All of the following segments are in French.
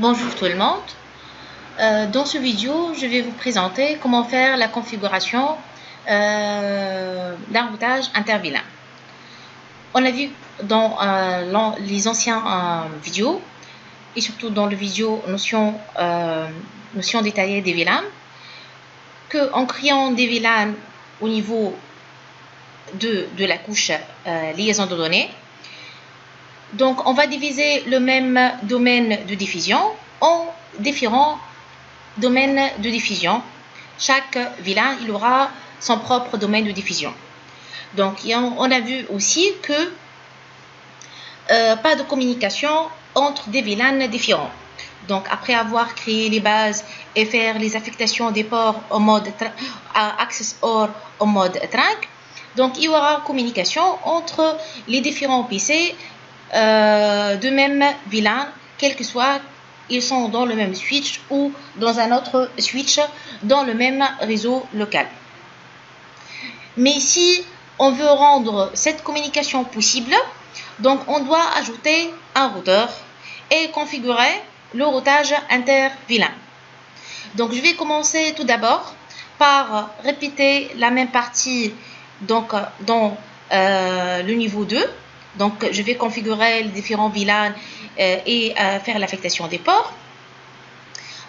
Bonjour tout le monde. Dans ce vidéo, je vais vous présenter comment faire la configuration d'un routage inter-VLAN. On a vu dans les anciens vidéos et surtout dans le vidéo notion détaillée des VLAN qu'en créant des VLAN au niveau de la couche liaison de données, donc on va diviser le même domaine de diffusion en différents domaines de diffusion. Chaque VLAN il aura son propre domaine de diffusion. Donc on a vu aussi que pas de communication entre des VLAN différents. Donc après avoir créé les bases et faire les affectations des ports en mode access OR en mode trunk, donc il y aura communication entre les différents PC de même VLAN, quel que soit ils sont dans le même switch ou dans un autre switch dans le même réseau local. Mais si on veut rendre cette communication possible, donc on doit ajouter un routeur et configurer le routage inter-VLAN. Donc je vais commencer tout d'abord par répéter la même partie donc dans le niveau 2. Donc je vais configurer les différents VLAN et faire l'affectation des ports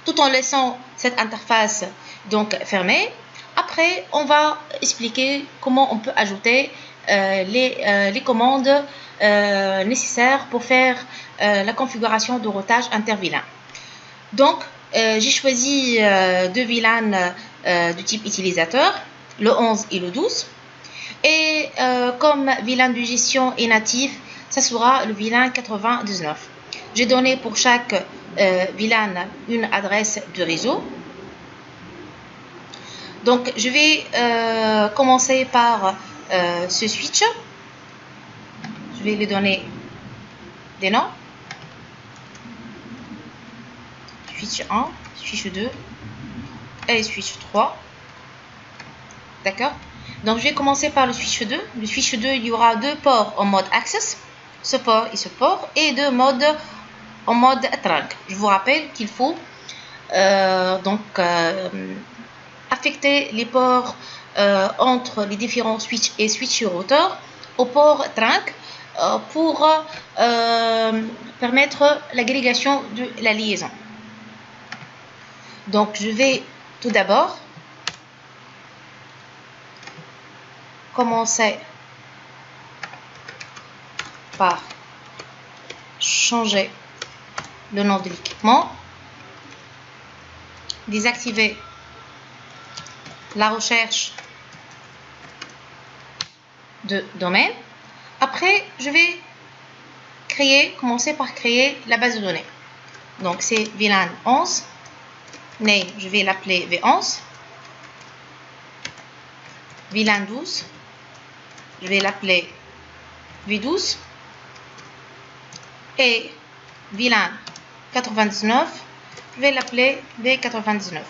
tout en laissant cette interface donc fermée. Après on va expliquer comment on peut ajouter les commandes nécessaires pour faire la configuration de routage inter-VLAN. Donc j'ai choisi deux VLAN du type utilisateur, le 11 et le 12. Et comme VLAN de gestion est natif, ça sera le VLAN 99. J'ai donné pour chaque VLAN une adresse de réseau. Donc je vais commencer par ce switch. Je vais lui donner des noms. Switch 1, switch 2 et switch 3. D'accord? Donc je vais commencer par le switch 2. Le switch 2, il y aura deux ports en mode access, ce port et ce port, et deux modes en mode trunk. Je vous rappelle qu'il faut affecter les ports entre les différents switches et switch router au port trunk pour permettre l'agrégation de la liaison. Donc je vais tout d'abord commencer par changer le nom de l'équipement, désactiver la recherche de domaine. Après, je vais commencer par créer la base de données. Donc c'est VLAN 11, name, je vais l'appeler V11, VLAN 12, je vais l'appeler V12 et VLAN 99, je vais l'appeler V99.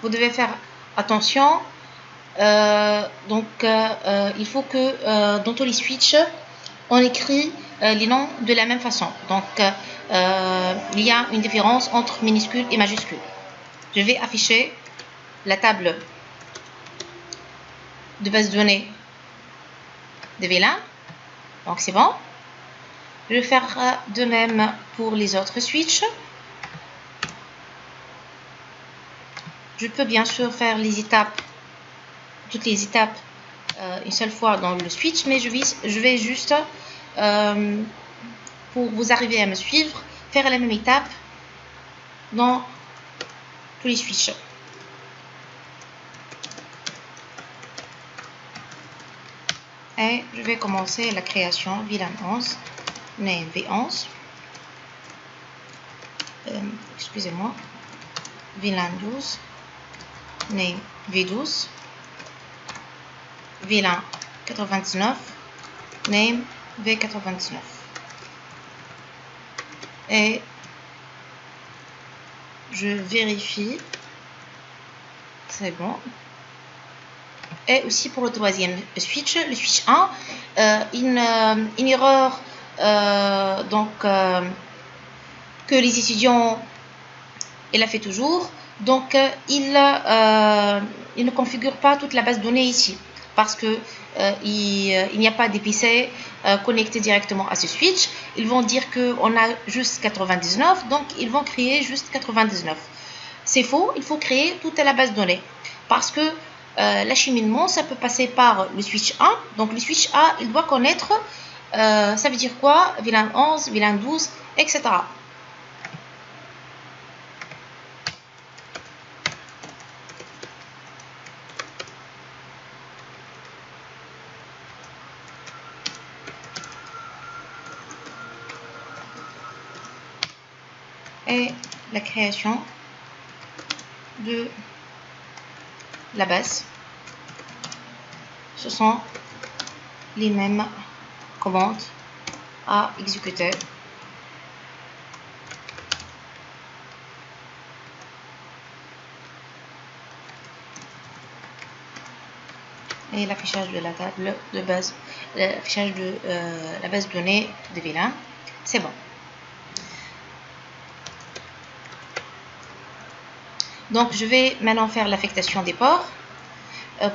Vous devez faire attention, il faut que dans tous les switches, on écrit les noms de la même façon. Donc, il y a une différence entre minuscules et majuscules. Je vais afficher la table de base de données de VLAN. Donc c'est bon. Je vais faire de même pour les autres switches. Je peux bien sûr faire toutes les étapes une seule fois dans le switch, mais je vais juste pour vous arriver à me suivre, faire la même étape dans tous les switches. Et je vais commencer la création VLAN 11, name V11, excusez-moi, VLAN 12, name V12, VLAN 99, name V99. Et je vérifie, c'est bon. Et aussi pour le troisième switch, le switch 1, une erreur que les étudiants il a fait toujours. Donc il ne configure pas toute la base de données ici parce que il n'y a pas d'épicé connecté directement à ce switch. Ils vont dire qu'on a juste 99, donc ils vont créer juste 99. C'est faux, il faut créer toute la base de données parce que l'acheminement, ça peut passer par le switch A. Donc le switch A, il doit connaître, ça veut dire quoi, VLAN 11, VLAN 12, etc. Et la création de la base, ce sont les mêmes commandes à exécuter. Et l'affichage de la table de base, l'affichage de la base de données de VLAN, c'est bon. Donc, je vais maintenant faire l'affectation des ports.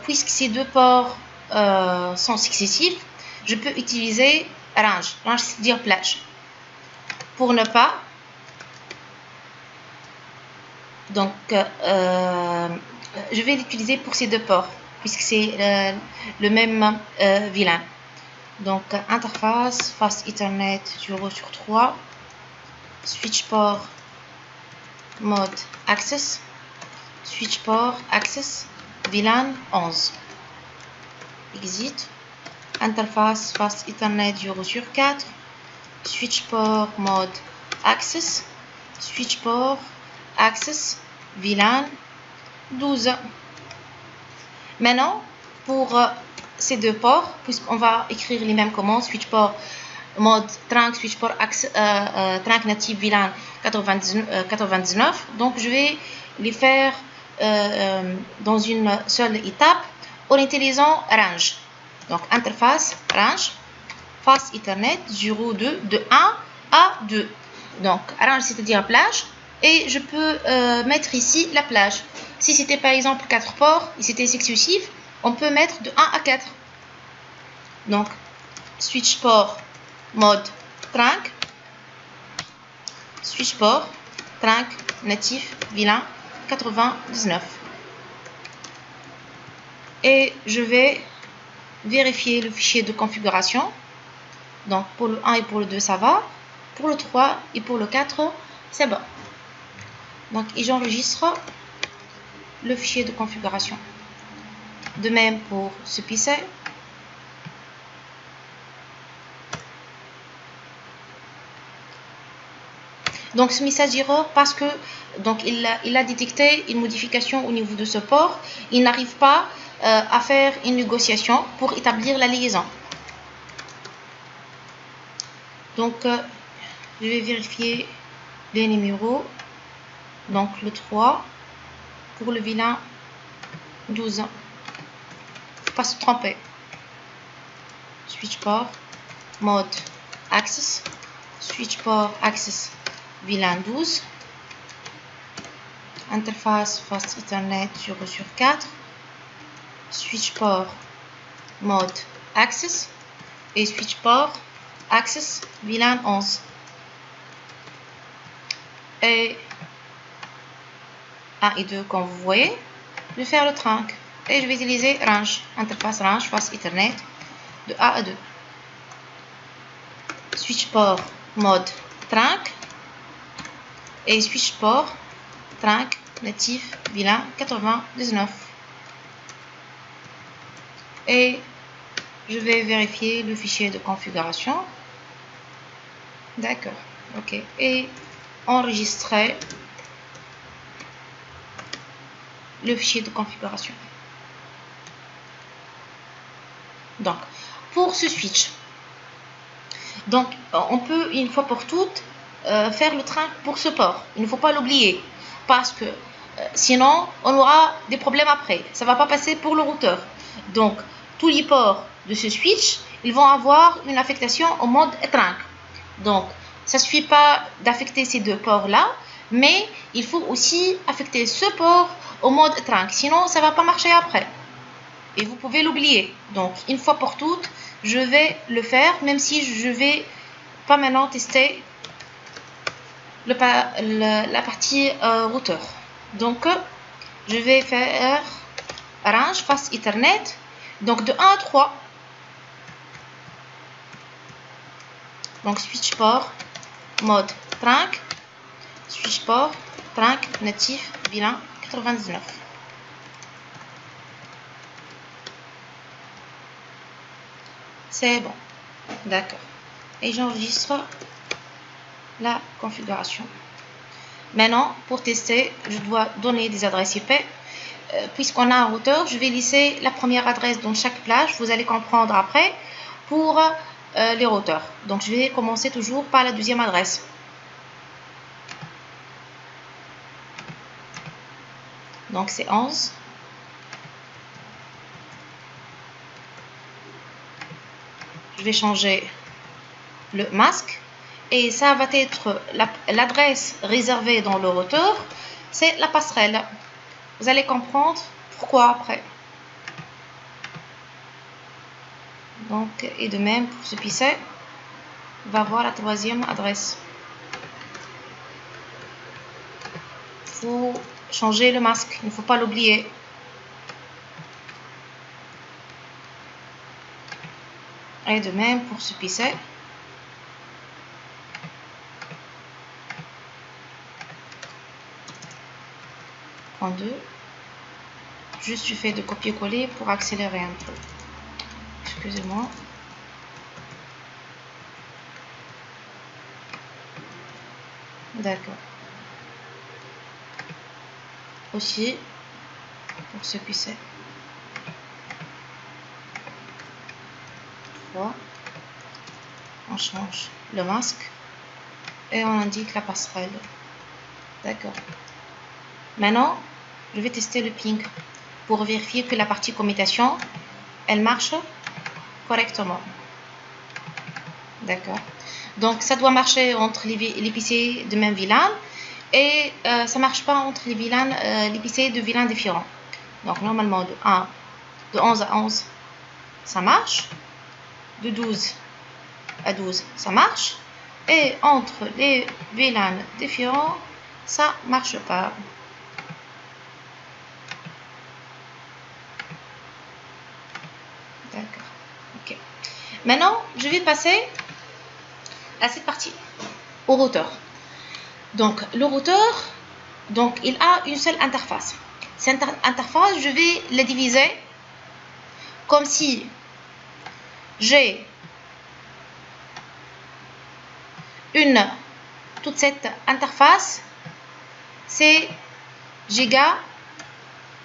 Puisque ces deux ports sont successifs, je peux utiliser range, c'est-à-dire plage, pour ne pas. Donc, je vais l'utiliser pour ces deux ports, puisque c'est le même VLAN. Donc, interface, face Ethernet 0/3, switch port, mode access, switch port access, VLAN 11. Exit, interface, face Ethernet 0/4, switch port, mode access, switch port access, VLAN 12. Maintenant, pour ces deux ports, puisqu'on va écrire les mêmes commandes, switch port mode trunk, switch port trunk native VLAN 99, donc je vais les faire dans une seule étape en utilisant range. Donc interface range, face Ethernet 0,2 de 1 à 2. Donc range, c'est-à-dire plage, et je peux mettre ici la plage. Si c'était par exemple 4 ports et c'était successif, on peut mettre de 1 à 4. Donc switch port mode trunk, switch port trunk natif VLAN 99. Et je vais vérifier le fichier de configuration. Donc pour le 1 et pour le 2 ça va, pour le 3 et pour le 4 c'est bon. Donc et j'enregistre le fichier de configuration. De même pour ce PC. Donc ce message erreur parce que donc il a détecté une modification au niveau de ce port. Il n'arrive pas à faire une négociation pour établir la liaison. Donc je vais vérifier les numéros. Donc le 3 pour le VLAN 12. Faut pas se tromper. Switch port mode access, switch port access VLAN 12, interface face Ethernet 0/4, switch port mode access et switch port access VLAN 11. Et 1 et 2 comme vous voyez. Je vais faire le trunk et je vais utiliser range, interface range face Ethernet de A à 2. Switch port mode trunk et switch port trunk natif VLAN 99. Et je vais vérifier le fichier de configuration. D'accord, ok. Et enregistrer le fichier de configuration. Donc, pour ce switch, donc on peut une fois pour toutes faire le trunk pour ce port. Il ne faut pas l'oublier parce que sinon on aura des problèmes après. Ça ne va pas passer pour le routeur. Donc, tous les ports de ce switch, ils vont avoir une affectation au mode trunk. Donc, Ça ne suffit pas d'affecter ces deux ports-là, mais il faut aussi affecter ce port au mode trunk. Sinon, ça ne va pas marcher après. Et vous pouvez l'oublier. Donc, une fois pour toutes, je vais le faire, même si je ne vais pas maintenant tester la partie routeur. Donc, je vais faire range face Ethernet. Donc, de 1 à 3. Donc, switch port, mode trunk, switch port, trunk, natif, VLAN 99. C'est bon. D'accord. Et j'enregistre la configuration. Maintenant, pour tester, je dois donner des adresses IP. Puisqu'on a un routeur, je vais laisser la première adresse dans chaque plage. Vous allez comprendre après pour les routeurs. Donc, je vais commencer toujours par la deuxième adresse. Donc, c'est 11. Je vais changer le masque. Et ça va être l'adresse réservée dans le routeur. C'est la passerelle. Vous allez comprendre pourquoi après. Donc, et de même pour ce PC, on va voir la troisième adresse. Il faut changer le masque, il ne faut pas l'oublier. Et de même pour ce PC. Point 2. Je suis fait de copier-coller pour accélérer un peu. Excusez-moi. D'accord. Aussi, pour ce PC. 3. On change le masque et on indique la passerelle. D'accord. Maintenant, je vais tester le ping pour vérifier que la partie commutation, elle marche correctement. D'accord. Donc, ça doit marcher entre les PC de même VLAN et ça ne marche pas entre les PC de VLAN différents. Donc, normalement, de 11 à 11, ça marche. De 12 à 12, ça marche. Et entre les VLAN différents, ça ne marche pas. D'accord. Ok. Maintenant, je vais passer à cette partie, au routeur. Donc, le routeur, donc, il a une seule interface. Cette interface, je vais la diviser comme si j'ai toute cette interface, c'est giga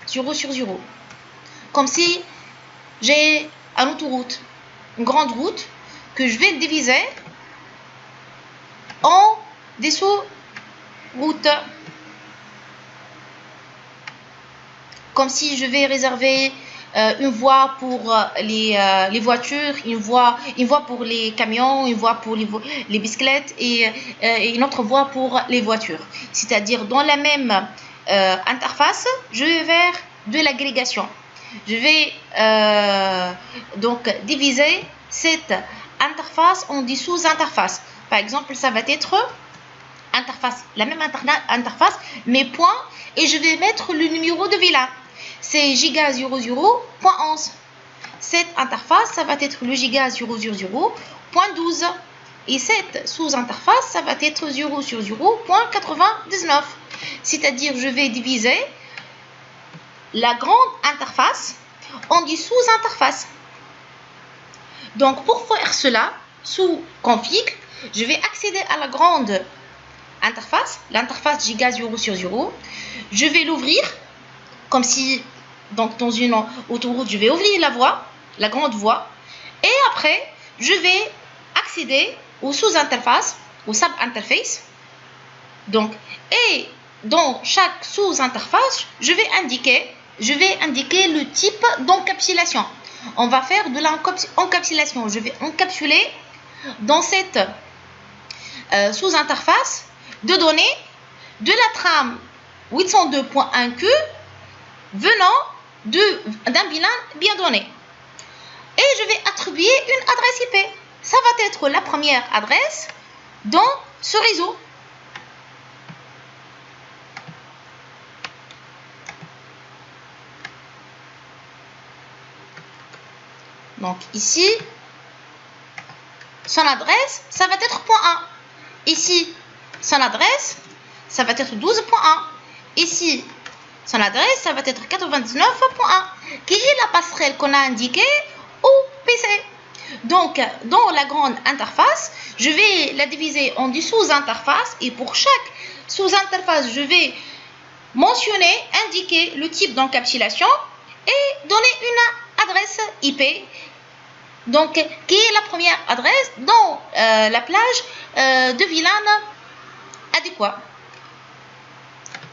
0 sur 0. Comme si j'ai une autoroute, une grande route que je vais diviser en des sous-routes. Comme si je vais réserver une voie pour les voitures, une voie pour les camions, une voie pour les bicyclettes et une autre voie pour les voitures. C'est-à-dire dans la même interface, je vais faire de l'agrégation. Je vais donc diviser cette interface en des sous-interfaces. Par exemple, ça va être interface, la même interface, mes points, et je vais mettre le numéro de VLAN. C'est giga 00.11. Cette interface, ça va être le giga 000.12. Et cette sous-interface, ça va être 0 sur 0.99. C'est-à-dire, je vais diviser la grande interface en des sous-interfaces. Donc, pour faire cela, sous config, je vais accéder à la grande interface, l'interface giga 0 sur 0. Je vais l'ouvrir comme si, donc dans une autoroute, je vais ouvrir la voie, la grande voie. Et après, je vais accéder aux sous-interfaces, aux sub-interfaces. Donc, et dans chaque sous-interface, je vais indiquer le type d'encapsulation. On va faire de l'encapsulation. Je vais encapsuler dans cette sous-interface de données de la trame 802.1q venant d'un VLAN bien donné. Et je vais attribuer une adresse IP. Ça va être la première adresse dans ce réseau. Donc ici, son adresse, ça va être .1. Ici, son adresse, ça va être 12.1. Ici, son adresse, ça va être 99.1, qui est la passerelle qu'on a indiquée au PC. Donc, dans la grande interface, je vais la diviser en des sous-interfaces et pour chaque sous-interface, je vais mentionner, indiquer le type d'encapsulation et donner une adresse IP, donc qui est la première adresse dans la plage de VLAN adéquat.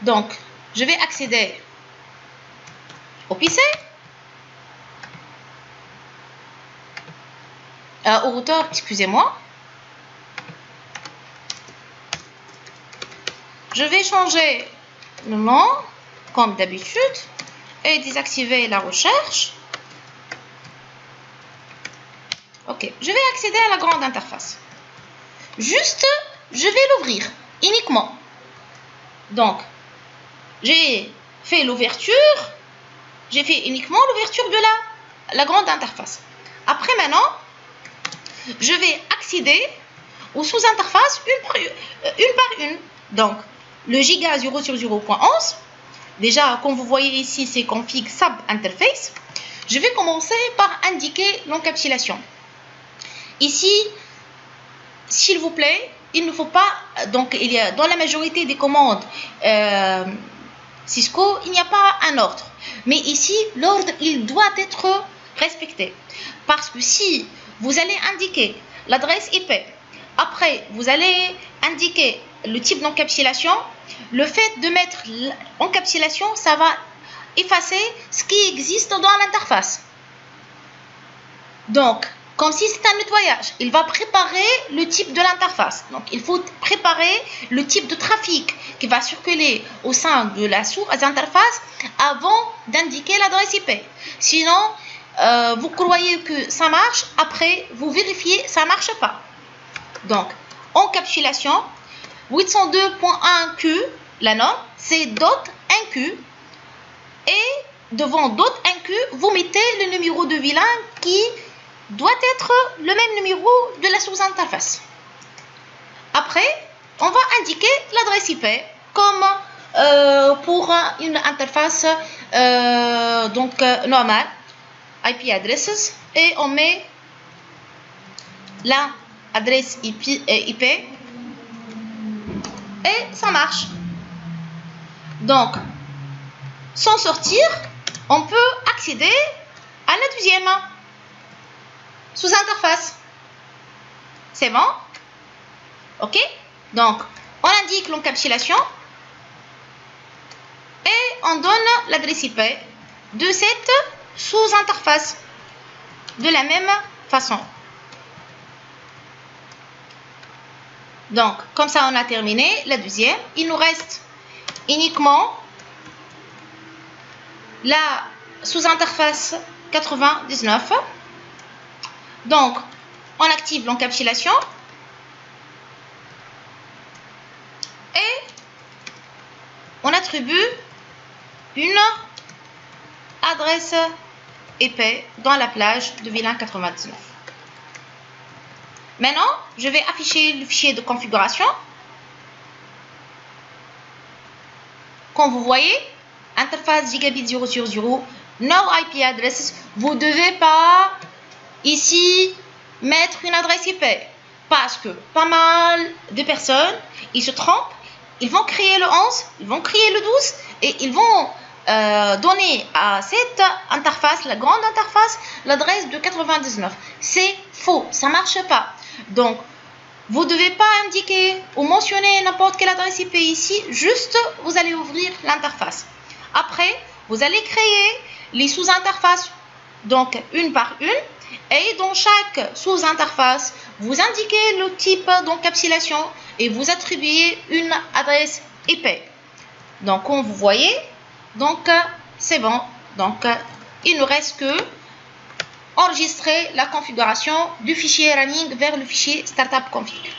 Donc, je vais accéder au PC, au routeur, excusez-moi. Je vais changer le nom, comme d'habitude, et désactiver la recherche. Ok, je vais accéder à la grande interface. Juste, je vais l'ouvrir uniquement. Donc, j'ai fait l'ouverture, j'ai fait uniquement l'ouverture de la grande interface. Après, maintenant, je vais accéder aux sous-interfaces une par une. Donc, le giga 0/0.11, déjà, comme vous voyez ici, c'est config sub interface. Je vais commencer par indiquer l'encapsulation. Ici, s'il vous plaît, il ne faut pas, donc il y a dans la majorité des commandes Cisco, il n'y a pas un ordre. Mais ici, l'ordre, il doit être respecté. Parce que si vous allez indiquer l'adresse IP, après vous allez indiquer le type d'encapsulation, le fait de mettre l'encapsulation, ça va effacer ce qui existe dans l'interface. Donc, comme si c'est un nettoyage, il va préparer le type de l'interface. Donc, il faut préparer le type de trafic qui va circuler au sein de la sous-interface avant d'indiquer l'adresse IP. Sinon, vous croyez que ça marche, après, vous vérifiez, ça ne marche pas. Donc, encapsulation, 802.1q, la norme, c'est .1q. Et devant .1q, vous mettez le numéro de VLAN qui doit être le même numéro de la sous-interface. Après, on va indiquer l'adresse IP comme pour une interface normale, IP addresses, et on met l'adresse IP et ça marche. Donc, sans sortir, on peut accéder à la deuxième sous-interface. C'est bon? Ok? Donc, on indique l'encapsulation et on donne l'adresse IP de cette sous-interface de la même façon. Donc, comme ça, on a terminé la deuxième. Il nous reste uniquement la sous-interface 99. Donc, on active l'encapsulation et on attribue une adresse IP dans la plage de VLAN 99. Maintenant, je vais afficher le fichier de configuration. Comme vous voyez, interface gigabit 0/0, no IP addresses. Vous ne devez pas ici mettre une adresse IP parce que pas mal de personnes, ils se trompent, ils vont créer le 11, ils vont créer le 12 et ils vont donner à cette interface, la grande interface, l'adresse de 99. C'est faux, ça ne marche pas. Donc, vous ne devez pas indiquer ou mentionner n'importe quelle adresse IP ici, juste vous allez ouvrir l'interface. Après, vous allez créer les sous-interfaces, donc une par une, Et dans chaque sous-interface, vous indiquez le type d'encapsulation et vous attribuez une adresse IP. Donc, comme vous voyez, donc c'est bon. Donc, il ne reste que enregistrer la configuration du fichier running vers le fichier startup config.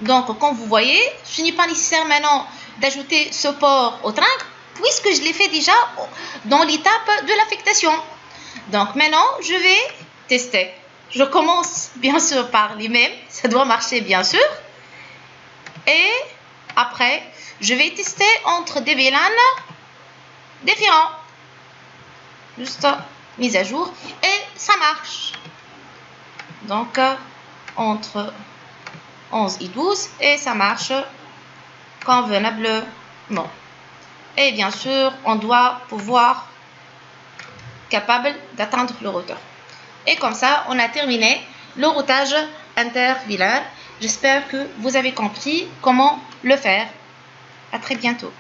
Donc, comme vous voyez, ce n'est pas nécessaire maintenant d'ajouter ce port au trinque puisque je l'ai fait déjà dans l'étape de l'affectation. Donc, maintenant, je vais tester. Je commence bien sûr par les mêmes, ça doit marcher bien sûr. Et après, je vais tester entre des VLAN différents. Juste mise à jour et ça marche. Donc, entre 11 et 12 et ça marche convenablement. Et bien sûr, on doit pouvoir capable d'atteindre le routeur. Et comme ça, on a terminé le routage inter-VLAN. J'espère que vous avez compris comment le faire. À très bientôt.